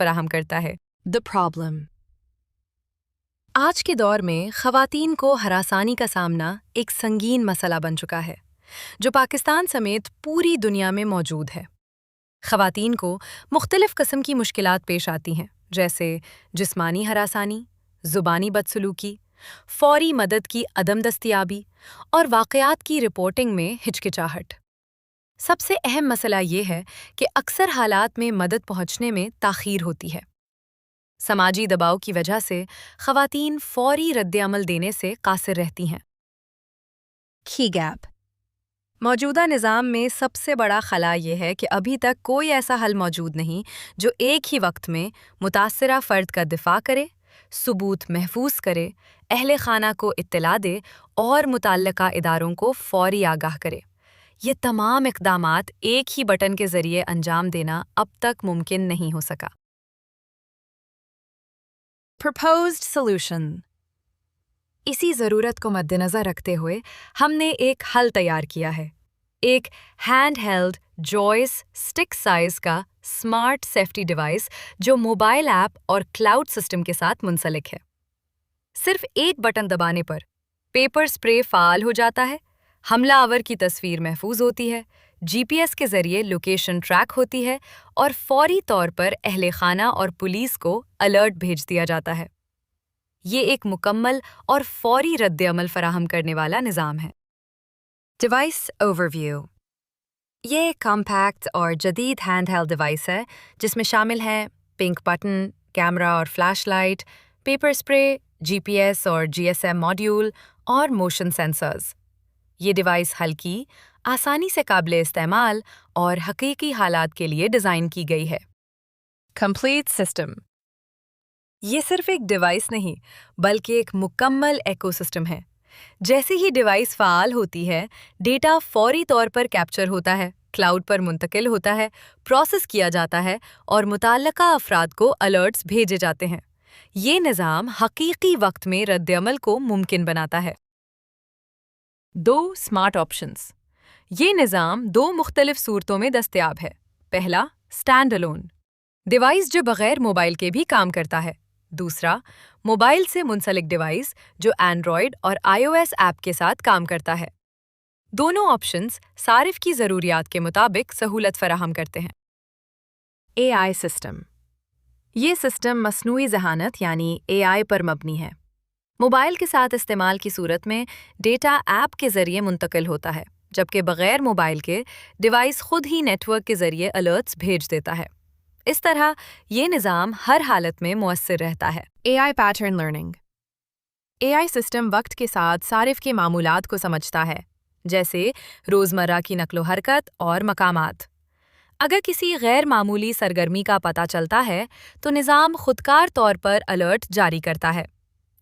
فراہم کرتا ہے۔ The problem. آج کے دور میں خواتین کو ہراسانی کا سامنا ایک سنگین مسئلہ بن چکا ہے، جو پاکستان سمیت پوری دنیا میں موجود ہے۔ خواتین کو مختلف قسم کی مشکلات پیش آتی ہیں، جیسے جسمانی ہراسانی، زبانی بدسلوکی، فوری مدد کی عدم دستیابی اور واقعات کی رپورٹنگ میں ہچکچاہٹ۔ سب سے اہم مسئلہ یہ ہے کہ اکثر حالات میں مدد پہنچنے میں تاخیر ہوتی ہے۔ سماجی دباؤ کی وجہ سے خواتین فوری رد عمل دینے سے قاصر رہتی ہیں۔ Key gap. موجودہ نظام میں سب سے بڑا خلا یہ ہے کہ ابھی تک کوئی ایسا حل موجود نہیں جو ایک ہی وقت میں متاثرہ فرد کا دفاع کرے، ثبوت محفوظ کرے، اہل خانہ کو اطلاع دے اور متعلقہ اداروں کو فوری آگاہ کرے۔ یہ تمام اقدامات ایک ہی بٹن کے ذریعے انجام دینا اب تک ممکن نہیں ہو سکا۔ Proposed solution. اسی ضرورت کو مد نظر رکھتے ہوئے ہم نے ایک حل تیار کیا ہے، ایک hand held joystick size کا اسمارٹ سیفٹی ڈیوائس جو موبائل ایپ اور کلاؤڈ سسٹم کے ساتھ منسلک ہے۔ صرف ایک بٹن دبانے پر پیپر سپرے فعال ہو جاتا ہے، حملہ آور کی تصویر محفوظ ہوتی ہے، جی پی ایس کے ذریعے لوکیشن ٹریک ہوتی ہے اور فوری طور پر اہل خانہ اور پولیس کو الرٹ بھیج دیا جاتا ہے۔ یہ ایک مکمل اور فوری رد عمل فراہم کرنے والا نظام ہے۔ Device overview. یہ ایک کمپیکٹ اور جدید ہینڈ ہیلڈ ڈیوائس ہے جس میں شامل ہیں پنک بٹن، کیمرا اور فلیش لائٹ، پیپر سپرے، جی پی ایس اور جی ایس ایم ماڈیول اور موشن سینسرز۔ یہ ڈیوائس ہلکی، آسانی سے قابل استعمال اور حقیقی حالات کے لیے ڈیزائن کی گئی ہے۔ Complete system. یہ صرف ایک ڈیوائس نہیں بلکہ ایک مکمل ایکو سسٹم ہے۔ جیسے ہی ڈیوائس فعال ہوتی ہے، ڈیٹا فوری طور پر کیپچر ہوتا ہے، کلاؤڈ پر منتقل ہوتا ہے، پروسیس کیا جاتا ہے اور متعلقہ افراد کو الرٹس بھیجے جاتے ہیں۔ یہ نظام حقیقی وقت میں رد عمل کو ممکن بناتا ہے۔ 2 smart options. یہ نظام 2 مختلف صورتوں میں دستیاب ہے۔ پہلا، اسٹینڈ الون ڈیوائس جو بغیر موبائل کے بھی کام کرتا ہے۔ دوسرا، موبائل سے منسلک ڈیوائس جو اینڈرائیڈ اور آئی او ایس ایپ کے ساتھ کام کرتا ہے۔ دونوں آپشنز صارف کی ضروریات کے مطابق سہولت فراہم کرتے ہیں۔ AI system. یہ سسٹم مصنوعی ذہانت یعنی اے آئی پر مبنی ہے۔ موبائل کے ساتھ استعمال کی صورت میں ڈیٹا ایپ کے ذریعے منتقل ہوتا ہے، جبکہ بغیر موبائل کے ڈیوائس خود ہی نیٹ ورک کے ذریعے الرٹس بھیج دیتا ہے۔ اس طرح یہ نظام ہر حالت میں مؤثر رہتا ہے۔ AI pattern learning. AI system وقت کے ساتھ صارف کے معمولات کو سمجھتا ہے، جیسے روزمرہ کی نقل و حرکت اور مقامات۔ اگر کسی غیر معمولی سرگرمی کا پتہ چلتا ہے تو نظام خودکار طور پر الرٹ جاری کرتا ہے۔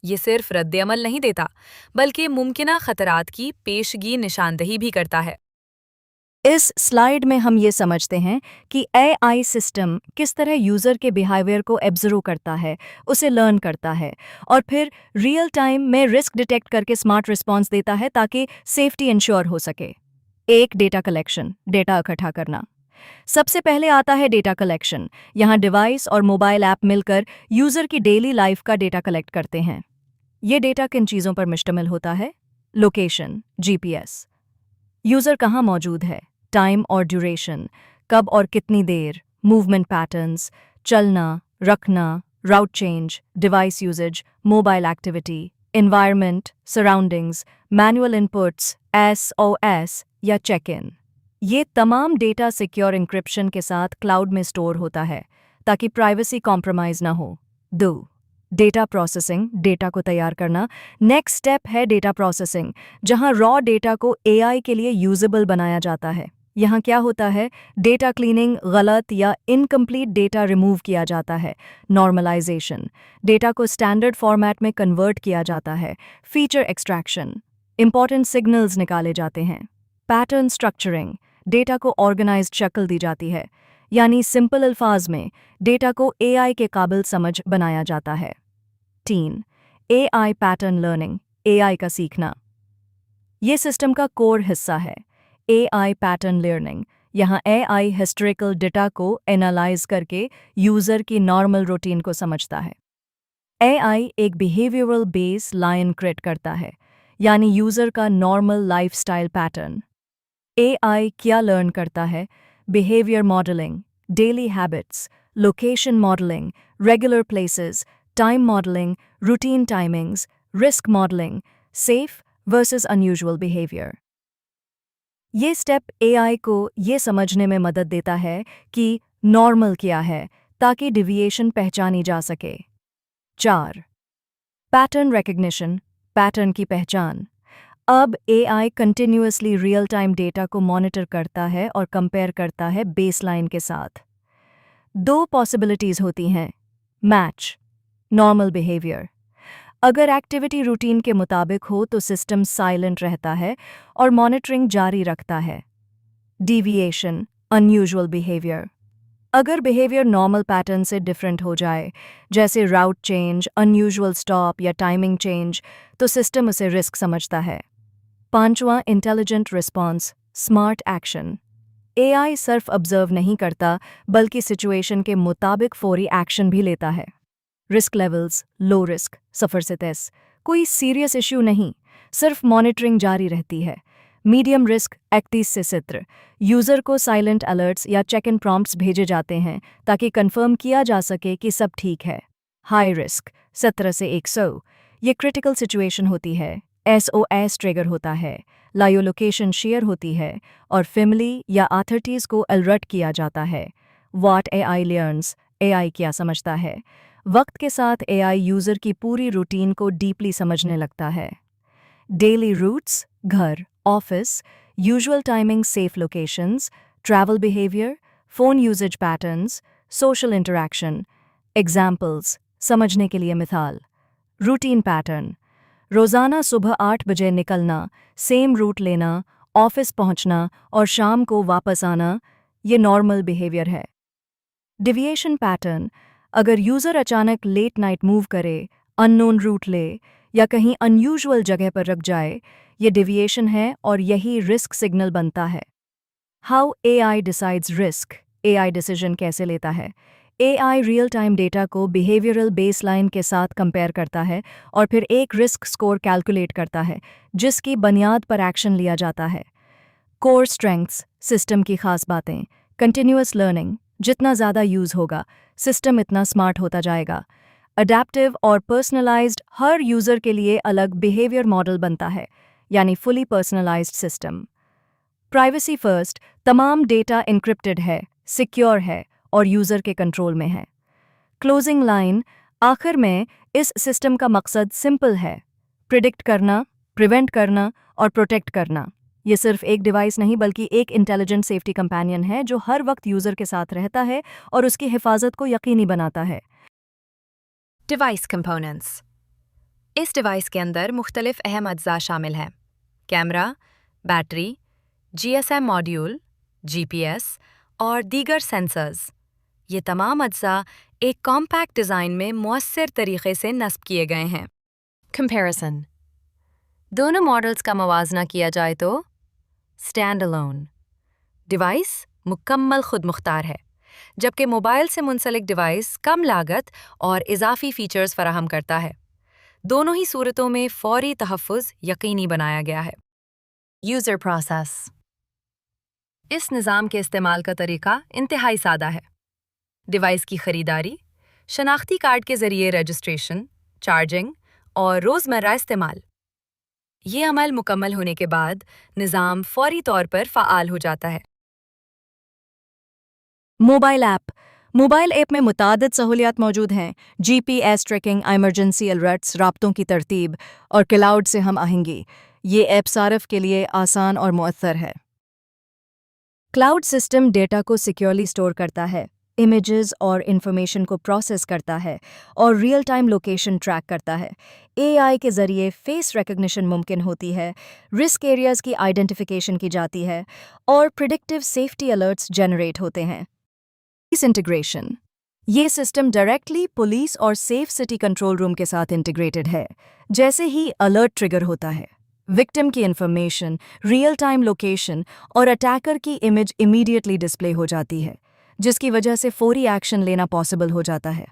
یہ صرف رد عمل نہیں دیتا بلکہ ممکنہ خطرات کی پیشگی نشاندہی بھی کرتا ہے۔ اس سلائیڈ میں ہم یہ سمجھتے ہیں کہ اے آئی سسٹم کس طرح یوزر کے بیہیویئر کو ایبزرو کرتا ہے، اسے لرن کرتا ہے اور پھر ریئل ٹائم میں رسک ڈیٹیکٹ کر کے سمارٹ رسپانس دیتا ہے تاکہ سیفٹی انشور ہو سکے۔ ایک، ڈیٹا کلیکشن، ڈیٹا اکٹھا کرنا۔ سب سے پہلے آتا ہے ڈیٹا کلیکشن۔ یہاں ڈیوائس اور موبائل ایپ مل کر یوزر کی ڈیلی لائف کا ڈیٹا کلیکٹ کرتے ہیں۔ یہ ڈیٹا کن چیزوں پر مشتمل ہوتا ہے؟ لوکیشن، جی پی ایس، یوزر کہاں موجود ہے، ٹائم اور ڈیوریشن، کب اور کتنی دیر، موومنٹ پیٹرنز، چلنا، رکھنا، route change, device usage, mobile activity, environment, surroundings, manual inputs, S O S یا چیک ان۔ یہ تمام ڈیٹا سیکیور انکرپشن کے ساتھ کلاؤڈ میں سٹور ہوتا ہے تاکہ پرائیویسی کمپرومائز نہ ہو۔ 2، ڈیٹا پروسیسنگ، ڈیٹا کو تیار کرنا۔ نیکسٹ سٹیپ ہے ڈیٹا پروسیسنگ، جہاں را ڈیٹا کو اے آئی کے لیے یوزیبل بنایا جاتا ہے۔ یہاں کیا ہوتا ہے؟ ڈیٹا کلیننگ، غلط یا انکمپلیٹ ڈیٹا ریموو کیا جاتا ہے۔ نارملائزیشن، ڈیٹا کو اسٹینڈرڈ فارمیٹ میں کنورٹ کیا جاتا ہے۔ فیچر ایکسٹریکشن، امپورٹنٹ سگنلز نکالے جاتے ہیں۔ پیٹرن اسٹرکچرنگ، ڈیٹا کو آرگنائزڈ شکل دی جاتی ہے، یعنی سمپل الفاظ میں ڈیٹا کو اے آئی کے قابل سمجھ بنایا جاتا ہے۔ 3، اے آئی پیٹرن لرننگ، اے آئی کا سیکھنا۔ یہ سسٹم کا کور حصہ ہے۔ اے آئی پیٹرن لرننگ यहाँ AI हिस्टोरिकल डेटा को एनालाइज करके यूज़र की नॉर्मल रूटीन को समझता है। AI एक बिहेवियरल बेस लाइन क्रिएट करता है, यानी यूज़र का नॉर्मल लाइफस्टाइल पैटर्न। AI क्या लर्न करता है? Behaviour modelling, daily habits, location modelling, regular places, time modelling, routine timings, risk modelling, safe versus unusual behaviour. ये स्टेप AI को ये समझने में मदद देता है कि नॉर्मल क्या है, ताकि डिविएशन पहचानी जा सके। 4. पैटर्न रिकग्निशन, पैटर्न की पहचान। अब AI continuously real time data को मॉनिटर करता है और कंपेयर करता है बेसलाइन के साथ। 2 पॉसिबिलिटीज़ होती हैं। Match, normal behaviour. अगर एक्टिविटी रूटीन के मुताबिक हो तो सिस्टम साइलेंट रहता है और मॉनिटरिंग जारी रखता है। Deviation, unusual behaviour. अगर बिहेवियर नॉर्मल पैटर्न से डिफरेंट हो जाए, जैसे राउट चेंज, अनयूजुअल स्टॉप या टाइमिंग चेंज, तो सिस्टम उसे रिस्क समझता है। 5वां, intelligent response, smart action. AI सिर्फ ऑब्जर्व नहीं करता, बल्कि सिचुएशन के मुताबिक फौरी एक्शन भी लेता है। रिस्क लेवल्स, लो रिस्क, 0 से 10, कोई सीरियस इश्यू नहीं, सिर्फ मॉनिटरिंग जारी रहती है। मीडियम रिस्क, 31 से 70, यूज़र को साइलेंट अलर्ट्स या चेक इन प्रॉम्प्ट्स भेजे जाते हैं ताकि कंफर्म किया जा सके कि सब ठीक है। हाई रिस्क, 17 से 100, ये क्रिटिकल सिचुएशन होती है, SOS ट्रिगर होता है, लाइव लोकेशन शेयर होती है और फैमिली या अथॉरिटीज़ को अलर्ट किया जाता है। व्हाट AI लर्न्स, AI क्या समझता है? वक्त के साथ AI यूज़र की पूरी रूटीन को डीपली समझने लगता है। डेली रूट्स, घर, office, usual timing, safe locations, travel behaviour, phone usage patterns, social interaction. Examples समझने के लिए मिसाल। रूटीन पैटर्न, रोज़ाना सुबह 8 बजे निकलना, सेम रूट लेना, ऑफिस पहुंचना और शाम को वापस आना, ये नॉर्मल बिहेवियर है। डिविएशन पैटर्न, अगर यूज़र अचानक लेट नाइट मूव करे, अननोन रूट ले या कहीं अनयूजुअल जगह पर रुक जाए, ये डिविएशन है और यही रिस्क सिग्नल बनता है। How AI decides risk, AI decision कैसे लेता है? AI रियल टाइम डेटा को बिहेवियरल बेसलाइन के साथ कंपेयर करता है और फिर एक रिस्क स्कोर कैलकुलेट करता है, जिसकी बुनियाद पर एक्शन लिया जाता है। कोर स्ट्रेंथ्स, सिस्टम की खास बातें। कंटिन्यूअस लर्निंग, जितना ज़्यादा यूज़ होगा, सिस्टम इतना स्मार्ट होता जाएगा। अडैप्टिव और पर्सनलाइज्ड, हर यूज़र के लिए अलग बिहेवियर मॉडल बनता है, यानी fully personalised system. Privacy first, तमाम डेटा एन्क्रिप्टेड है, सिक्योर है और यूज़र के कंट्रोल में है। क्लोजिंग लाइन, आखिर में इस सिस्टम का मकसद सिंपल है, प्रिडिक्ट करना, प्रिवेंट करना और प्रोटेक्ट करना। ये सिर्फ एक डिवाइस नहीं बल्कि एक इंटेलिजेंट सेफ्टी कंपेनियन है जो हर वक्त यूज़र के साथ रहता है और उसकी हिफाजत को यकीनी बनाता है। Device components. इस डिवाइस के अंदर मुख्तलिफ अहम अज्जा शामिल हैं। Camera, battery, GSM module, GPS और दीगर सेंसर्स। ये तमाम अज्जा एक कॉम्पैक्ट डिज़ाइन में मुअस्सर तरीके से नस्ब किए गए हैं। कंपैरिजन, दोनों मॉडल्स का मवाजना किया जाए तो स्टैंड अलोन डिवाइस मुकम्मल खुद मुख्तार है, जबकि मोबाइल से मुंसलिक डिवाइस कम लागत और इजाफी फीचर्स फराहम करता है। दोनों ही सूरतों में फौरी तहफ़्फ़ुज़ यकीनी बनाया गया है। यूज़र प्रोसेस, इस निज़ाम के इस्तेमाल का तरीका इंतहाई सादा है। डिवाइस की ख़रीदारी, शनाख्ती कार्ड के ज़रिए रजिस्ट्रेशन, चार्जिंग और रोज़मर्रा इस्तेमाल। ये अमल मुकम्मल होने के बाद निज़ाम फौरी तौर पर फ़आल हो जाता है। मोबाइल ऐप, मोबाइल ऐप में मुतादिद सहूलियात मौजूद हैं। GPS ट्रैकिंग, इमरजेंसी अलर्ट्स, राब्तों की तरतीब और क्लाउड से हम आहंगी। ये ऐप सारिफ के लिए आसान और मुअत्तर है। क्लाउड सिस्टम डेटा को सिक्योरली स्टोर करता है, इमेजेस और इंफॉर्मेशन को प्रोसेस करता है और रियल टाइम लोकेशन ट्रैक करता है। AI के ज़रिए फेस रिकग्निशन मुमकिन होती है, रिस्क एरियाज़ की आइडेंटिफिकेशन की जाती है और प्रिडिक्टिव सेफ्टी अलर्ट्स जनरेट होते हैं। पुलिस इंटीग्रेशन, ये सिस्टम डायरेक्टली पुलिस और सेफ सिटी कंट्रोल रूम के साथ इंटीग्रेटेड है। जैसे ही अलर्ट ट्रिगर होता है, विक्टिम की इन्फॉर्मेशन, रियल टाइम लोकेशन और अटैकर की इमेज इमीडिएटली डिस्प्ले हो जाती है, जिसकी वजह से फौरी एक्शन लेना पॉसिबल हो जाता है।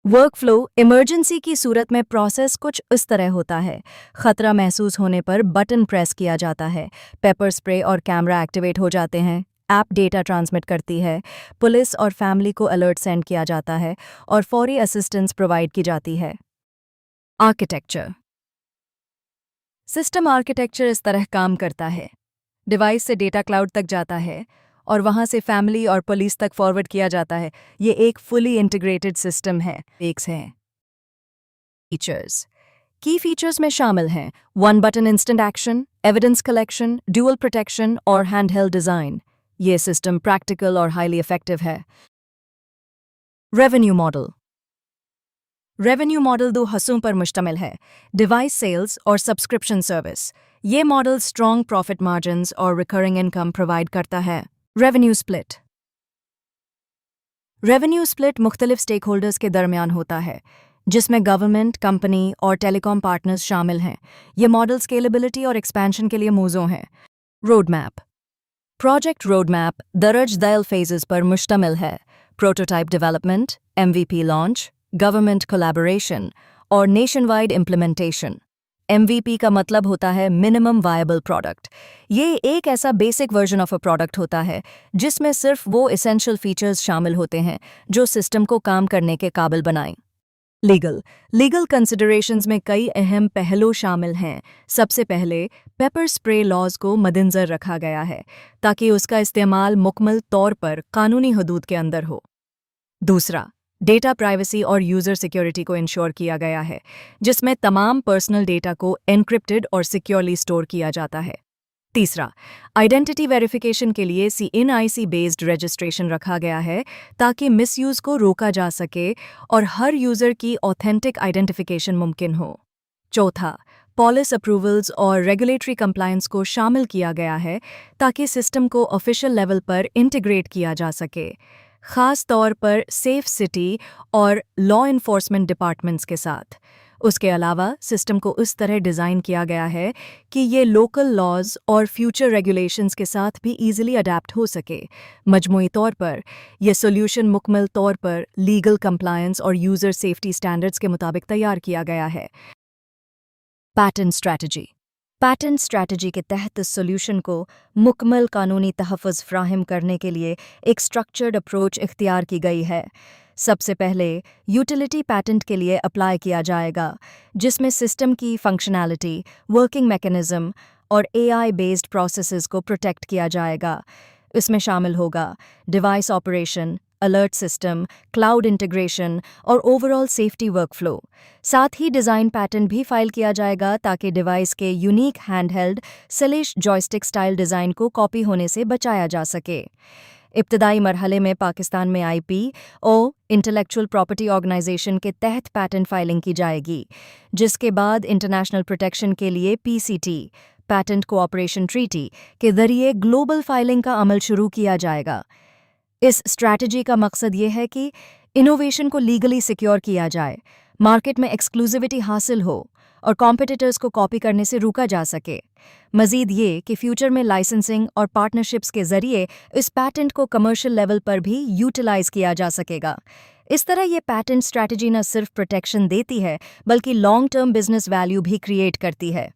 वर्कफ्लो इमरजेंसी की सूरत में प्रोसेस कुछ इस तरह होता है। खतरा महसूस होने पर बटन प्रेस किया जाता है, पेपर स्प्रे और कैमरा एक्टिवेट हो जाते हैं, ऐप डेटा ट्रांसमिट करती है, पुलिस और फैमिली को अलर्ट सेंड किया जाता है और फौरी असिस्टेंस प्रोवाइड की जाती है। आर्किटेक्चर सिस्टम आर्किटेक्चर इस तरह काम करता है। डिवाइस से डेटा क्लाउड तक जाता है और वहां से फैमिली और पुलिस तक फॉरवर्ड किया जाता है। ये एक फुली इंटीग्रेटेड सिस्टम है। फीचर्स की फीचर्स में शामिल हैं 1 button instant action, evidence collection, dual protection और हैंडहेल्ड डिजाइन। ये सिस्टम प्रैक्टिकल और हाईली इफेक्टिव है। रेवेन्यू मॉडल 2 हिस्सों पर मुश्तमिल है, डिवाइस सेल्स और सब्सक्रिप्शन सर्विस। ये मॉडल स्ट्रॉन्ग प्रॉफिट मार्जिन्स और रिकरिंग इनकम प्रोवाइड करता है। रेवेन्यू स्प्लिट मुख्तलिफ स्टेक होल्डर्स के दरमियान होता है, जिसमें गवर्नमेंट, कंपनी और टेलीकॉम पार्टनर्स शामिल हैं। ये मॉडल स्केलेबिलिटी और एक्सपेंशन के लिए मौजूद हैं। प्रोजेक्ट रोडमैप दर्ज दैल फेजेस पर मुश्तमिल है। Prototype development, MVP launch, government collaboration और नेशन वाइड इम्प्लीमेंटेशन। MVP का मतलब होता है मिनिमम वायबल प्रोडक्ट। ये एक ऐसा basic version of a product होता है जिसमें सिर्फ वो एसेंशियल फीचर्स शामिल होते हैं जो सिस्टम को काम करने के काबिल बनाएं। लीगल कंसिडरेशंस में कई अहम पहलू शामिल हैं। सबसे पहले पेपर स्प्रे लॉज को मद्देनजर रखा गया है ताकि उसका इस्तेमाल मुकम्मल तौर पर कानूनी हदूद के अंदर हो। दूसरा, डेटा प्राइवेसी और यूज़र सिक्योरिटी को इंश्योर किया गया है, जिसमें तमाम पर्सनल डेटा को एन्क्रिप्टेड और सिक्योरली स्टोर किया जाता है। तीसरा, आइडेंटिटी वेरिफिकेशन के लिए CNIC बेस्ड रजिस्ट्रेशन रखा गया है ताकि मिसयूज़ को रोका जा सके और हर यूज़र की ऑथेंटिक आइडेंटिफिकेशन मुमकिन हो। चौथा, पॉलिस अप्रूवल्स और रेगुलेटरी कंप्लायंस को शामिल किया गया है ताकि सिस्टम को ऑफिशियल लेवल पर इंटीग्रेट किया जा सके, ख़ास तौर पर सेफ सिटी और लॉ इन्फोर्समेंट डिपार्टमेंट्स के साथ। उसके अलावा सिस्टम को इस तरह डिज़ाइन किया गया है कि ये लोकल लॉज और फ्यूचर रेगुलेशंस के साथ भी ईजिली अडेप्ट हो सके। मजमूई तौर पर यह सोल्यूशन मुकम्मल तौर पर लीगल कंप्लायंस और यूज़र सेफ्टी स्टैंडर्ड्स के मुताबिक तैयार किया गया है। पैटर्न स्ट्रैटेजी के तहत इस सोल्यूशन को मुकम्मल कानूनी तहफ़्फ़ुज़ फ्राहम करने के लिए एक स्ट्रक्चर्ड अप्रोच इख्तियार की गई है। सबसे पहले यूटिलिटी पैटेंट के लिए अप्लाई किया जाएगा, जिसमें सिस्टम की फंक्शनैलिटी, वर्किंग मैकेनिज़्म और AI बेस्ड प्रोसेसेस को प्रोटेक्ट किया जाएगा। इसमें शामिल होगा device operation, alert system, cloud integration और ओवरऑल सेफ्टी वर्कफ्लो। साथ ही डिज़ाइन पैटर्न भी फाइल किया जाएगा ताकि डिवाइस के unique handheld sleek joystick style design को कॉपी होने से बचाया जा सके। इब्तदाई मरहले में पाकिस्तान में IP और इंटेलेक्चुअल प्रॉपर्टी ऑर्गेनाइजेशन के तहत पैटर्न फाइलिंग की जाएगी, जिसके बाद इंटरनेशनल प्रोटेक्शन के लिए PCT पैटेंट कोऑपरेशन ट्रीटी के ज़रिए ग्लोबल फाइलिंग का अमल शुरू किया जाएगा। इस स्ट्रैटेजी का मकसद ये है कि इनोवेशन को लीगली सिक्योर किया जाए, मार्केट में एक्सक्लूसिविटी हासिल हो और कॉम्पिटिटर्स को कॉपी करने से रोका जा सके। मज़ीद ये कि फ्यूचर में लाइसेंसिंग और पार्टनरशिप्स के ज़रिए इस पैटेंट को कमर्शियल लेवल पर भी यूटिलाइज किया जा सकेगा। इस तरह ये पैटेंट स्ट्रैटेजी न सिर्फ प्रोटेक्शन देती है बल्कि लॉन्ग टर्म बिजनेस वैल्यू भी क्रिएट करती है।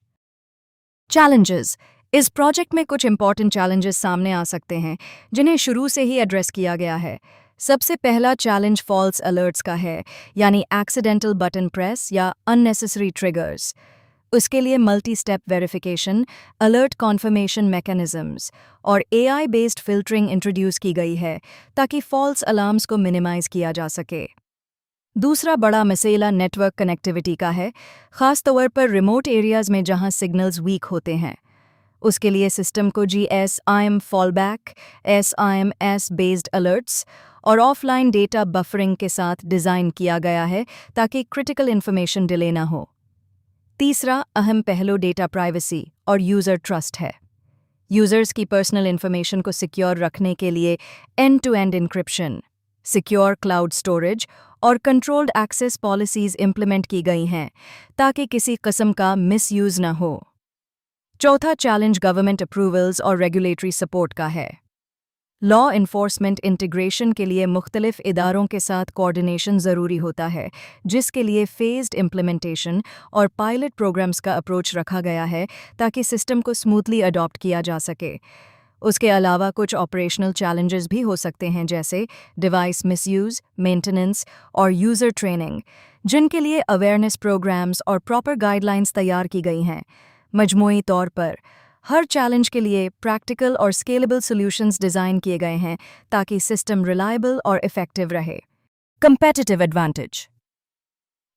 चैलेंजेस इस प्रोजेक्ट में कुछ इंपॉर्टेंट चैलेंजेस सामने आ सकते हैं जिन्हें शुरू से ही एड्रेस किया गया है। सबसे पहला चैलेंज फॉल्स अलर्ट्स का है, यानी एक्सीडेंटल बटन प्रेस या अननेसेसरी ट्रिगर्स। उसके लिए multi step verification, alert conformation mechanisms और AI बेस्ड फिल्टरिंग इंट्रोड्यूस की गई है ताकि फॉल्स अलार्म्स को मिनिमाइज किया जा सके। दूसरा बड़ा मसला नेटवर्क कनेक्टिविटी का है, ख़ास तौर पर रिमोट एरियाज़ में जहां सिग्नल्स वीक होते हैं। उसके लिए सिस्टम को GSIM fallback, SIMS based alerts और ऑफलाइन डेटा बफरिंग के साथ डिज़ाइन किया गया है ताकि क्रिटिकल इन्फॉर्मेशन डिले ना हो। तीसरा अहम पहलू डेटा प्राइवेसी और यूज़र ट्रस्ट है। यूज़र्स की पर्सनल इन्फॉर्मेशन को सिक्योर रखने के लिए end to end encryption, secure cloud storage और कंट्रोल्ड एक्सेस पॉलिसीज इम्प्लीमेंट की गई हैं ताकि किसी किस्म का मिसयूज न हो। चौथा चैलेंज गवर्नमेंट अप्रूवल्स और रेगुलेटरी सपोर्ट का है। लॉ इन्फोर्समेंट इंटीग्रेशन के लिए मुख्तलिफ इदारों के साथ कोऑर्डिनेशन ज़रूरी होता है, जिसके लिए फेज्ड इम्प्लीमेंटेशन और पायलट प्रोग्राम्स का अप्रोच रखा गया है ताकि सिस्टम को स्मूथली अडॉप्ट किया जा सके। उसके अलावा कुछ ऑपरेशनल चैलेंजेस भी हो सकते हैं, जैसे डिवाइस मिसयूज़, मेंटेनेंस और यूज़र ट्रेनिंग, जिनके लिए अवेयरनेस प्रोग्राम्स और प्रॉपर गाइडलाइंस तैयार की गई हैं। मजमूई तौर पर हर चैलेंज के लिए प्रैक्टिकल और स्केलेबल सॉल्यूशंस डिज़ाइन किए गए हैं ताकि सिस्टम रिलायबल और इफ़ेक्टिव रहे। Competitive advantage.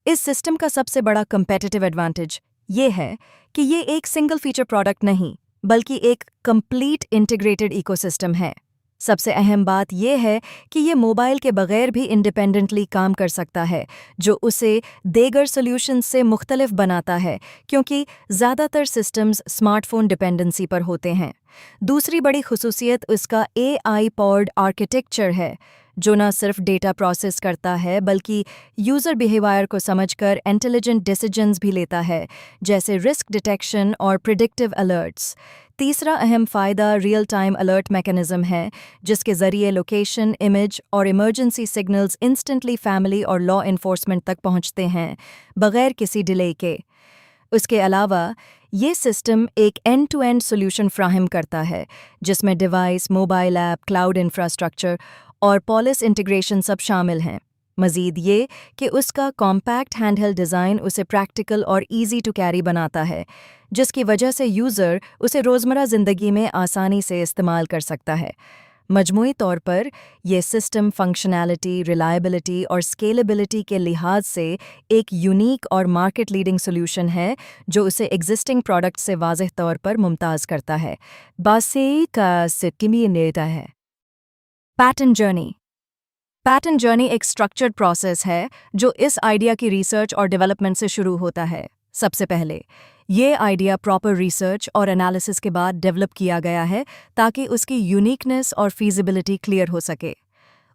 इस सिस्टम का सबसे बड़ा कंपेटिटिव एडवांटेज ये है कि ये एक सिंगल फीचर प्रोडक्ट नहीं, बल्कि एक कंप्लीट इंटीग्रेटेड इकोसिस्टम है। सबसे अहम बात यह है कि ये मोबाइल के बगैर भी इंडिपेंडेंटली काम कर सकता है, जो उसे देगर सॉल्यूशंस से मुख्तलिफ बनाता है, क्योंकि ज़्यादातर सिस्टम्स स्मार्टफोन डिपेंडेंसी पर होते हैं। दूसरी बड़ी खुसूसियत उसका AI पॉवर्ड आर्किटेक्चर है, जो न सिर्फ डेटा प्रोसेस करता है बल्कि यूज़र बिहेवियर को समझकर इंटेलिजेंट डिसीजंस भी लेता है, जैसे रिस्क डिटेक्शन और प्रिडिक्टिव अलर्ट्स। तीसरा अहम फ़ायदा रियल टाइम अलर्ट मैकेनिज़्म है, जिसके ज़रिए लोकेशन, इमेज और इमरजेंसी सिग्नल्स इंस्टेंटली फैमिली और लॉ इन्फोर्समेंट तक पहुंचते हैं, बगैर किसी डिले के। उसके अलावा ये सिस्टम एक एंड टू एंड सॉल्यूशन फ्राहम करता है, जिसमें device, mobile app, cloud infrastructure और पॉलिस इंटीग्रेशन सब शामिल हैं। मज़ीद ये कि उसका कॉम्पैक्ट हैंडहेल्ड डिज़ाइन उसे प्रैक्टिकल और ईजी टू कैरी बनाता है, जिसकी वजह से यूज़र उसे रोज़मर्रा ज़िंदगी में आसानी से इस्तेमाल कर सकता है। मजमूई तौर पर यह सिस्टम फंक्शनैलिटी, रिलायबिलिटी और स्केलेबिलिटी के लिहाज से एक यूनिक और मार्केट लीडिंग सॉल्यूशन है, जो उसे एग्जिस्टिंग प्रोडक्ट से वाज़ेह तौर पर मुमताज़ करता है। बासे का सिक्किमी नेता है। Pattern journey. पैटर्न जर्नी एक स्ट्रक्चर्ड प्रोसेस है जो इस आइडिया की रिसर्च और डेवलपमेंट से शुरू होता है। सबसे पहले ये आइडिया प्रॉपर रिसर्च और एनालिसिस के बाद डेवलप किया गया है ताकि उसकी यूनिकनेस और फीजिबिलिटी क्लियर हो सके।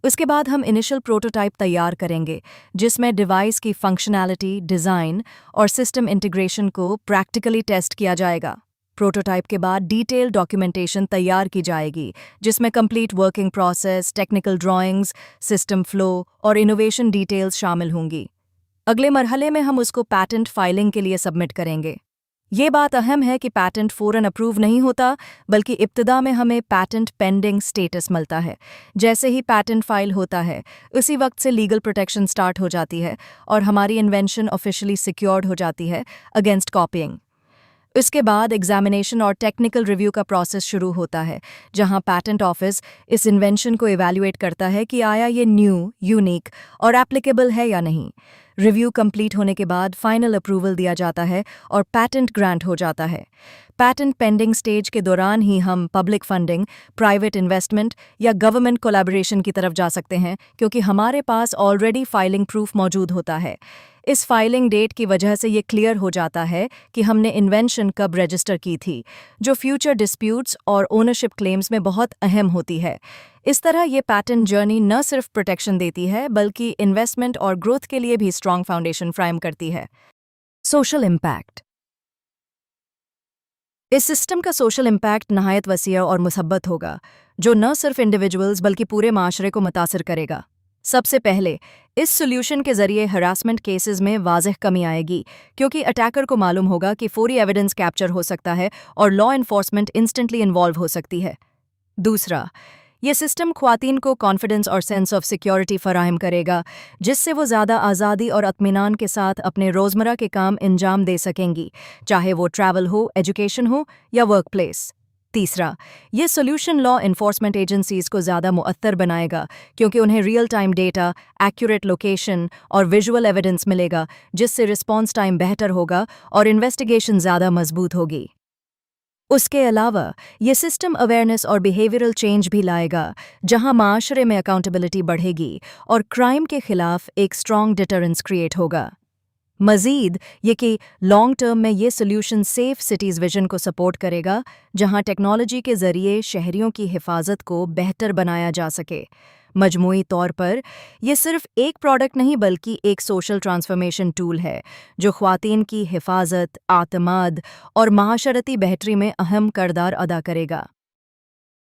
उसके बाद हम इनिशियल प्रोटोटाइप तैयार करेंगे, जिसमें डिवाइस की फंक्शनैलिटी, डिज़ाइन और सिस्टम इंटीग्रेशन को प्रैक्टिकली टेस्ट किया जाएगा। प्रोटोटाइप के बाद डिटेल डॉक्यूमेंटेशन तैयार की जाएगी, जिसमें complete working process, technical drawings, system flow और इनोवेशन डिटेल्स शामिल होंगी। अगले मरहले में हम उसको पैटेंट फाइलिंग के लिए सबमिट करेंगे। ये बात अहम है कि पैटेंट फ़ौरन अप्रूव नहीं होता, बल्कि इब्तिदा में हमें पैटेंट पेंडिंग स्टेटस मिलता है। जैसे ही पैटेंट फाइल होता है, उसी वक्त से लीगल प्रोटेक्शन स्टार्ट हो जाती है और हमारी इन्वेंशन ऑफिशियली सिक्योर्ड हो जाती है अगेंस्ट कॉपीइंग। इसके बाद एग्जामिनेशन और टेक्निकल रिव्यू का प्रोसेस शुरू होता है, जहां पैटेंट ऑफिस इस इन्वेंशन को इवैल्यूएट करता है कि आया ये न्यू, यूनिक और एप्लीकेबल है या नहीं। रिव्यू कंप्लीट होने के बाद फाइनल अप्रूवल दिया जाता है और पैटेंट ग्रांट हो जाता है। पैटेंट पेंडिंग स्टेज के दौरान ही हम पब्लिक फंडिंग, प्राइवेट इन्वेस्टमेंट या गवर्नमेंट कोलैबोरेशन की तरफ जा सकते हैं, क्योंकि हमारे पास ऑलरेडी फाइलिंग प्रूफ मौजूद होता है। इस फाइलिंग डेट की वजह से ये क्लियर हो जाता है कि हमने इन्वेंशन कब रजिस्टर की थी, जो फ्यूचर डिस्प्यूट्स और ओनरशिप क्लेम्स में बहुत अहम होती है। इस तरह ये पैटेंट जर्नी न सिर्फ प्रोटेक्शन देती है, बल्कि इन्वेस्टमेंट और ग्रोथ के लिए भी स्ट्रॉन्ग फाउंडेशन फ्रेम करती है। Social impact. इस सिस्टम का सोशल इम्पैक्ट नहायत वसीअ और मुसब्बत होगा, जो न सिर्फ इंडिविजुअल्स बल्कि पूरे माशरे को मुतासिर करेगा। सबसे पहले इस सॉल्यूशन के जरिए हरासमेंट केसेस में वाज़ेह कमी आएगी, क्योंकि अटैकर को मालूम होगा कि फौरी एविडेंस कैप्चर हो सकता है और लॉ इन्फोर्समेंट इंस्टेंटली इन्वॉल्व हो सकती है। दूसरा, ये सिस्टम ख्वातीन को कॉन्फिडेंस और सेंस ऑफ सिक्योरिटी फराहम करेगा, जिससे वो ज़्यादा आज़ादी और इत्मीनान के साथ अपने रोज़मर्रा के काम अंजाम दे सकेंगी, चाहे वो ट्रैवल हो, एजुकेशन हो या वर्क प्लेस। तीसरा, ये सॉल्यूशन लॉ इन्फोर्समेंट एजेंसीज़ को ज़्यादा मुअत्तर बनाएगा, क्योंकि उन्हें real time data, accurate location और विजुअल एविडेंस मिलेगा, जिससे रिस्पॉन्स टाइम बेहतर होगा और इन्वेस्टिगेशन ज़्यादा मजबूत होगी। उसके अलावा ये सिस्टम अवेयरनेस और बिहेवियरल चेंज भी लाएगा, जहां माशरे में अकाउंटेबिलिटी बढ़ेगी और क्राइम के खिलाफ एक स्ट्रॉन्ग डिटरेंस क्रिएट होगा। मज़ीद ये कि लॉन्ग टर्म में ये सॉल्यूशन सेफ सिटीज़ विजन को सपोर्ट करेगा, जहां टेक्नोलॉजी के ज़रिए शहरियों की हिफाजत को बेहतर बनाया जा सके। مجموعی طور پر یہ صرف ایک پروڈکٹ نہیں بلکہ ایک سوشل ٹرانسفارمیشن ٹول ہے جو خواتین کی حفاظت، اعتماد اور معاشرتی بہتری میں اہم کردار ادا کرے گا۔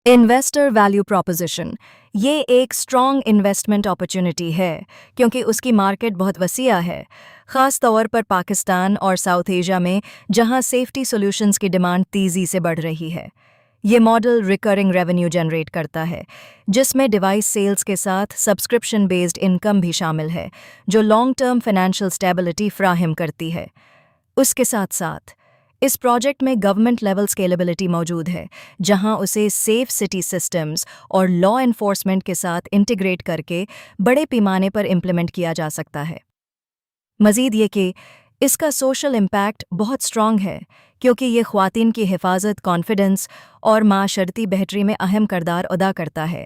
انویسٹر ویلیو پروپوزیشن، یہ ایک اسٹرانگ انویسٹمنٹ اپرچونٹی ہے کیونکہ اس کی مارکیٹ بہت وسیع ہے، خاص طور پر پاکستان اور ساؤتھ ایشیا میں جہاں سیفٹی سولوشنز کی ڈیمانڈ تیزی سے بڑھ رہی ہے۔ یہ ماڈل ریکرنگ ریونیو جنریٹ کرتا ہے جس میں ڈیوائس سیلز کے ساتھ سبسکرپشن بیسڈ انکم بھی شامل ہے جو لانگ ٹرم فائنینشیل اسٹیبلٹی فراہم کرتی ہے۔ اس کے ساتھ ساتھ اس پروجیکٹ میں گورنمنٹ لیول سکیلیبلٹی موجود ہے جہاں اسے سیف سٹی سسٹمز اور لا انفورسمنٹ کے ساتھ انٹیگریٹ کر کے بڑے پیمانے پر امپلیمنٹ کیا جا سکتا ہے۔ مزید یہ کہ اس کا سوشل امپیکٹ بہت اسٹرانگ ہے کیونکہ یہ خواتین کی حفاظت، کانفیڈنس اور معاشرتی بہتری میں اہم کردار ادا کرتا ہے۔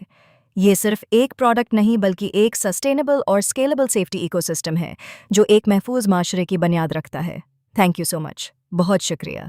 یہ صرف ایک پروڈکٹ نہیں بلکہ ایک سسٹینیبل اور اسکیلیبل سیفٹی ایکو سسٹم ہے جو ایک محفوظ معاشرے کی بنیاد رکھتا ہے۔ تھینک یو سو مچ، بہت شکریہ۔